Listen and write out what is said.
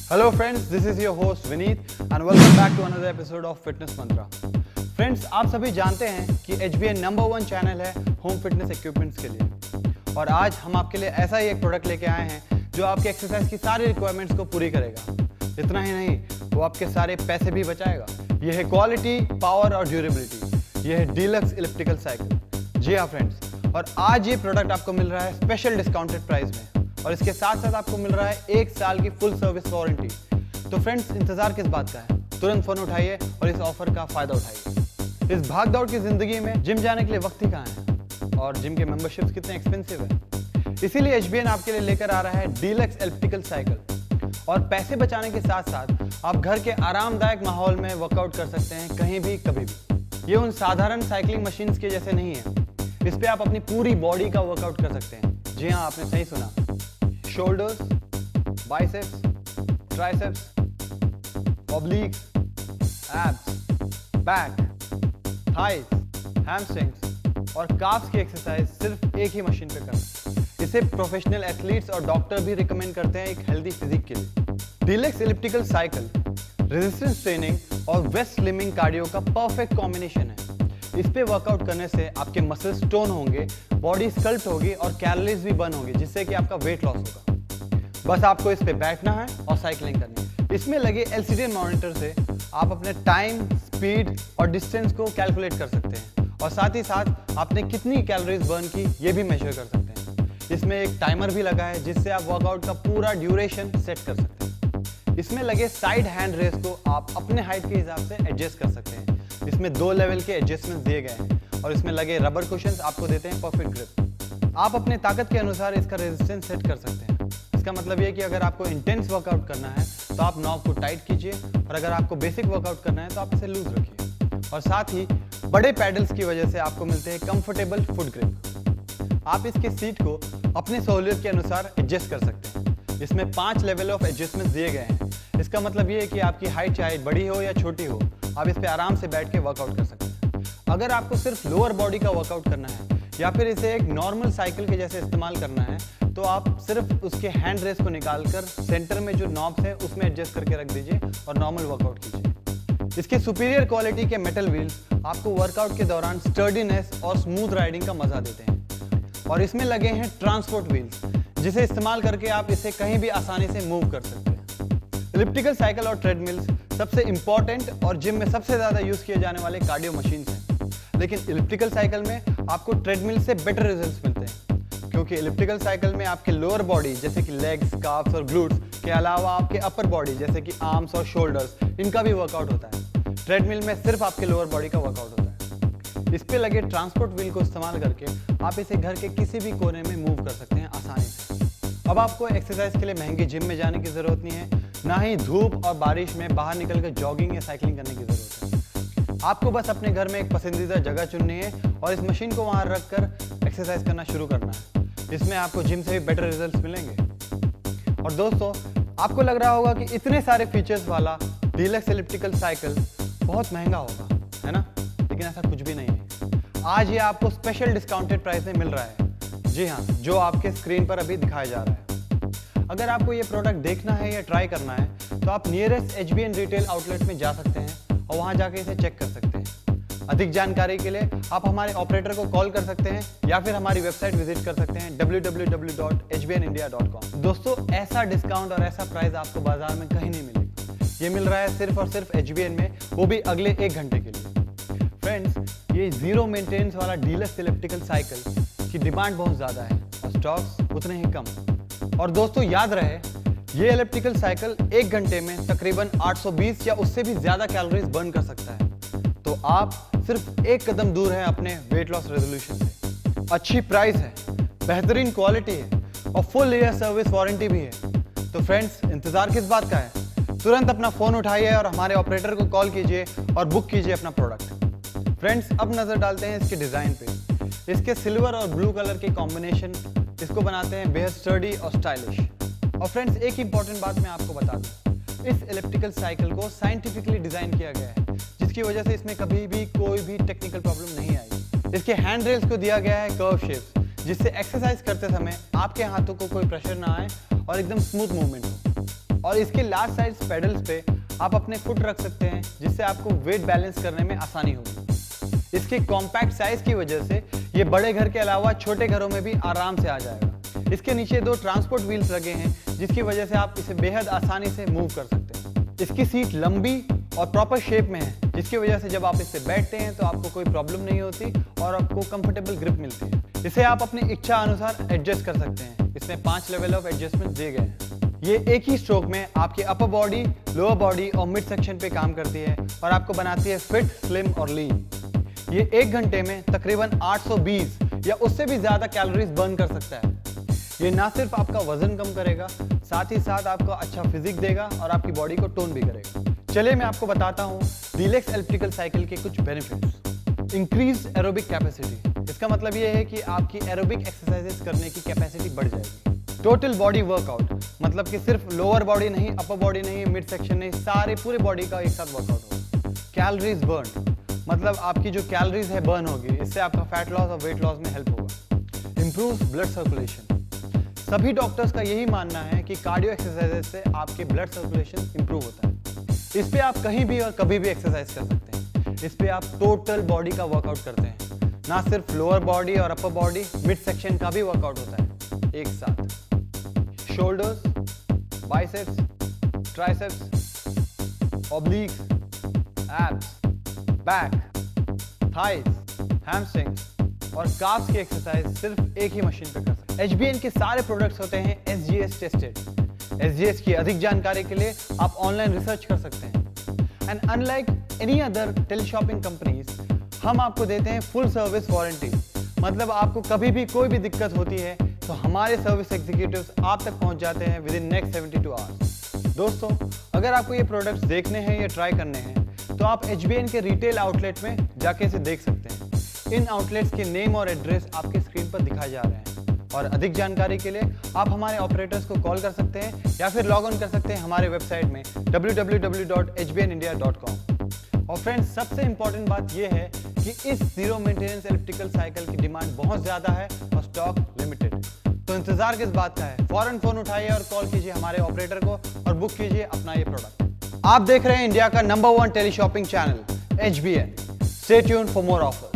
Hello friends, this is your host Vineet and welcome back to another episode of Fitness Mantra. Friends, आप सभी जानते हैं कि HBN number 1 channel है home fitness equipments के लिए और आज हम आपके लिए ऐसा ही एक प्रोडक्ट लेके आए हैं जो आपके एक्सरसाइज की सारी रिक्वायरमेंट्स को पूरी करेगा। इतना ही नहीं, वो आपके सारे पैसे भी बचाएगा। ये है क्वालिटी, पावर और ड्यूरेबिलिटी। ये है डीलक्स इलिप्टिकल साइकिल। जी हाँ फ्रेंड्स, और आज ये प्रोडक्ट आपको मिल रहा है स्पेशल डिस्काउंटेड प्राइस में और इसके साथ साथ आपको मिल रहा है 1 साल की फुल सर्विस वारंटी। तो फ्रेंड्स, इंतजार किस बात का है? तुरंत फोन उठाइए और इस ऑफर का फायदा उठाइए। इस भाग दौड़ की जिंदगी में जिम जाने के लिए वक्त ही कहाँ है और जिम के मेंबरशिप्स कितने एक्सपेंसिव है। इसीलिए HBN आपके लिए लेकर आ रहा है डीलक्स इलिप्टिकल साइकिल और पैसे बचाने के साथ साथ आप घर के आरामदायक माहौल में वर्कआउट कर सकते हैं, कहीं भी कभी भी। ये उन साधारण साइकिलिंग मशीन्स के जैसे नहीं है। इस पे आप अपनी पूरी बॉडी का वर्कआउट कर सकते हैं। जी हाँ, आपने सही सुना। Shoulders, biceps, triceps, obliques, abs, back, thighs, hamstrings और calves की एक्सरसाइज सिर्फ एक ही मशीन पे करना। इसे प्रोफेशनल एथलीट्स और डॉक्टर भी रिकमेंड करते हैं एक हेल्दी फिजिक के लिए। Deluxe elliptical cycle resistance training और वेस्ट स्लिमिंग कार्डियो का परफेक्ट कॉम्बिनेशन है। इस पे वर्कआउट करने से आपके मसल्स टोन होंगे, बॉडी स्कल्प्ट होगी और कैलोरीज भी बर्न होगी, जिससे कि आपका वेट लॉस होगा। बस आपको इस पे बैठना है और साइकिलिंग करनी है। इसमें लगे LCD मॉनिटर से आप अपने टाइम, स्पीड और डिस्टेंस को कैलकुलेट कर सकते हैं और साथ ही साथ आपने कितनी कैलोरीज बर्न की ये भी मेजर कर सकते हैं। इसमें एक टाइमर भी लगा है जिससे आप वर्कआउट का पूरा ड्यूरेशन सेट कर सकते हैं। इसमें लगे साइड हैंड रेस को आप अपने हाइट के हिसाब से एडजस्ट कर सकते हैं। इसमें 2 लेवल के एडजस्टमेंट दिए गए हैं और इसमें लगे रबर कुशन्स आपको देते हैं परफेक्ट ग्रिप। आप अपने ताकत के अनुसार इसका रेजिस्टेंस सेट कर सकते हैं। इसका मतलब ये कि अगर आपको इंटेंस वर्कआउट करना है तो आप नॉब को टाइट कीजिए और अगर आपको बेसिक वर्कआउट करना है तो आप इसे लूज रखिए। और साथ ही बड़े पैडल्स की वजह से आपको मिलते हैं कंफर्टेबल फुट ग्रिप। आप इसके सीट को अपनी सहूलियत के अनुसार एडजस्ट कर सकते हैं। इसमें 5 लेवल ऑफ एडजस्टमेंट दिए गए हैं। इसका मतलब ये है कि आपकी हाइट चाहे बड़ी हो या छोटी हो, आप इस पे आराम से बैठ के वर्कआउट कर सकते हैं। अगर आपको सिर्फ लोअर बॉडी का वर्कआउट करना है या फिर इसे एक नॉर्मल साइकिल के जैसे इस्तेमाल करना है तो आप सिर्फ उसके हैंड रेस को निकालकर सेंटर में जो नॉब्स है उसमें एडजस्ट करके रख दीजिए और नॉर्मल वर्कआउट कीजिए। इसके सुपीरियर क्वालिटी के मेटल व्हील्स आपको वर्कआउट के दौरान स्टर्डीनेस और स्मूथ राइडिंग का मजा देते हैं। और इसमें लगे हैं ट्रांसपोर्ट व्हील्स, जिसे इस्तेमाल करके आप इसे कहीं भी आसानी से मूव कर सकते हैं। इलिप्टिकल साइकिल और ट्रेडमिल्स सबसे इंपॉर्टेंट और जिम में सबसे ज्यादा यूज किए जाने वाले कार्डियो मशीन्स हैं, लेकिन इलिप्टिकल साइकिल में आपको ट्रेडमिल से बेटर रिजल्ट्स मिलते हैं क्योंकि इलिप्टिकल साइकिल में आपके लोअर बॉडी जैसे कि लेग्स, काफ्स और ग्लूट्स के अलावा आपके अपर बॉडी जैसे कि आर्म्स और शोल्डर्स, इनका भी वर्कआउट होता है। ट्रेडमिल में सिर्फ आपके लोअर बॉडी का वर्कआउट होता है। इस पे लगे ट्रांसपोर्ट व्हील को इस्तेमाल करके आप इसे घर के किसी भी कोने में मूव कर सकते हैं आसानी से। अब आपको एक्सरसाइज के लिए महंगी जिम में जाने की जरूरत नहीं है, ना ही धूप और बारिश में बाहर निकलकर जॉगिंग या साइकिलिंग करने की जरूरत है। आपको बस अपने घर में एक पसंदीदा जगह चुननी है और इस मशीन को वहां रखकर एक्सरसाइज करना शुरू करना है। इसमें आपको जिम से भी बेटर रिजल्ट्स मिलेंगे। और दोस्तों, आपको लग रहा होगा कि इतने सारे फीचर्स वाला डीलक्स इलिप्टिकल साइकिल बहुत महंगा होगा, है ना? लेकिन ऐसा कुछ भी नहीं है। आज ये आपको स्पेशल डिस्काउंटेड प्राइस में मिल रहा है। जी हाँ, जो आपके स्क्रीन पर अभी दिखाया जा रहा है। अगर आपको ये प्रोडक्ट देखना है या ट्राई करना है तो आप नियरेस्ट HBN रिटेल आउटलेट में जा सकते हैं और वहां जाके इसे चेक कर सकते हैं। अधिक जानकारी के लिए आप हमारे ऑपरेटर को कॉल कर सकते हैं या फिर हमारी वेबसाइट विजिट कर सकते हैं www.hbnindia.com। दोस्तों, ऐसा डिस्काउंट और ऐसा प्राइस आपको बाजार में कहीं नहीं मिलेगा। ये मिल रहा है सिर्फ और सिर्फ HBN में, वो भी अगले 1 घंटे के लिए। फ्रेंड्स, ये जीरो मेंटेनेंस वाला डीलक्स इलिप्टिकल साइकिल की डिमांड बहुत ज्यादा है और स्टॉक्स उतने ही कम। और दोस्तों, याद रहे, ये इलिप्टिकल साइकिल 1 घंटे में तकरीबन 820 या उससे भी ज्यादा कैलोरीज बर्न कर सकता है। तो आप सिर्फ 1 कदम दूर हैं अपने वेट लॉस रेजोल्यूशन से। अच्छी प्राइस है, बेहतरीन क्वालिटी है और फुल ईयर सर्विस वारंटी भी है। तो फ्रेंड्स, इंतजार किस बात का है? तुरंत अपना फोन उठाइए और हमारे ऑपरेटर को कॉल कीजिए और बुक कीजिए अपना प्रोडक्ट। फ्रेंड्स, अब नजर डालते हैं इसके डिजाइन पे। इसके सिल्वर और ब्लू कलर के कॉम्बिनेशन इसको बनाते हैं बेहद स्टर्डी और स्टाइलिश। और फ्रेंड्स, एक इंपॉर्टेंट बात मैं आपको बता दूं, इस इलिप्टिकल साइकिल को साइंटिफिकली डिजाइन किया गया है, जिसकी वजह से इसमें कभी भी कोई भी टेक्निकल प्रॉब्लम नहीं आएगी। इसके हैंड रेल्स को दिया गया है कर्व शेप, जिससे एक्सरसाइज करते समय आपके हाथों को कोई प्रेशर ना आए और एकदम स्मूथ मूवमेंट हो। और इसके लार्ज साइज पेडल्स पे आप अपने फुट रख सकते हैं, जिससे आपको वेट बैलेंस करने में आसानी होगी। इसके कॉम्पैक्ट साइज की वजह से ये बड़े घर के अलावा छोटे घरों में भी आराम से आ जाएगा। इसके नीचे 2 ट्रांसपोर्ट व्हील्स लगे हैं, जिसकी वजह से आप इसे बेहद आसानी से मूव कर सकते हैं। इसकी सीट लंबी और प्रॉपर शेप में है, जिसकी वजह से जब आप इस पे बैठते हैं तो आपको कोई प्रॉब्लम नहीं होती और आपको कंफर्टेबल ग्रिप मिलती है। इसे आप अपनी इच्छा अनुसार एडजस्ट कर सकते हैं। इसमें 5 लेवल ऑफ एडजस्टमेंट दिए गए हैं। ये एक ही स्ट्रोक में आपकी अपर बॉडी, लोअर बॉडी और मिड सेक्शन पे काम करती है और आपको बनाती है फिट, स्लिम और लीन। ये 1 घंटे में तकरीबन 820 या उससे भी ज्यादा कैलोरीज बर्न कर सकता है। ये ना सिर्फ आपका वजन कम करेगा, साथ ही साथ आपको अच्छा फिजिक देगा और आपकी बॉडी को टोन भी करेगा। चलिए मैं आपको बताता हूँ डीलक्स इलेक्ट्रिकल साइकिल के कुछ बेनिफिट्स। इंक्रीज एरोबिक कैपेसिटी, इसका मतलब ये है कि आपकी एरोबिक एक्सरसाइजेस करने की कैपेसिटी बढ़ जाएगी। टोटल बॉडी वर्कआउट, मतलब कि सिर्फ लोअर बॉडी नहीं, अपर बॉडी नहीं, मिड सेक्शन नहीं, सारे पूरे बॉडी का एक साथ वर्कआउट होगा। कैलोरीज बर्न, मतलब आपकी जो कैलोरीज है बर्न होगी, इससे आपका फैट लॉस और वेट लॉस में हेल्प होगा। इंप्रूव ब्लड सर्कुलेशन, सभी डॉक्टर्स का यही मानना है कि कार्डियो एक्सरसाइजेस से आपके ब्लड सर्कुलेशन इंप्रूव होता है। इस पे आप कहीं भी और कभी भी एक्सरसाइज कर सकते हैं। इस पे आप टोटल बॉडी का वर्कआउट करते हैं, ना सिर्फ लोअर बॉडी और अपर बॉडी, मिड सेक्शन का भी वर्कआउट होता है एक साथ। Shoulders, biceps, triceps, ऑब्लिक्स, abs, back, thighs, hamstrings और काफ्स की एक्सरसाइज सिर्फ एक ही मशीन पे कर सकते हैं। HBN के सारे प्रोडक्ट्स होते हैं SGS टेस्टेड। SGS की अधिक जानकारी के लिए आप ऑनलाइन रिसर्च कर सकते हैं। And unlike any other teleshopping companies, हम आपको देते हैं फुल सर्विस वारंटी। मतलब आपको कभी भी कोई भी दिक्कत होती है तो हमारे सर्विस एग्जीक्यूटिव्स आप तक पहुंच जाते हैं विद इन नेक्स्ट 72 आवर्स। दोस्तों, अगर आपको ये प्रोडक्ट्स देखने हैं या ट्राई करने हैं तो आप HBN के रिटेल आउटलेट में जाके इसे देख सकते हैं। इन आउटलेट्स के नेम और एड्रेस आपके स्क्रीन पर दिखाए जा रहे हैं। और अधिक जानकारी के लिए आप हमारे ऑपरेटर्स को कॉल कर सकते हैं या फिर लॉग ऑन कर सकते हैं हमारे वेबसाइट में www.hbnindia.com। और फ्रेंड्स, सबसे इंपॉर्टेंट बात यह है कि इस जीरो मेंटेनेंस इलेक्ट्रिकल साइकिल की डिमांड बहुत ज्यादा है और स्टॉक लिमिटेड। तो इंतजार किस बात का है? फौरन फोन उठाइए और कॉल कीजिए हमारे ऑपरेटर को और बुक कीजिए अपना ये प्रोडक्ट। आप देख रहे हैं इंडिया का number 1 teleshopping channel HBN। Stay tuned for more offers.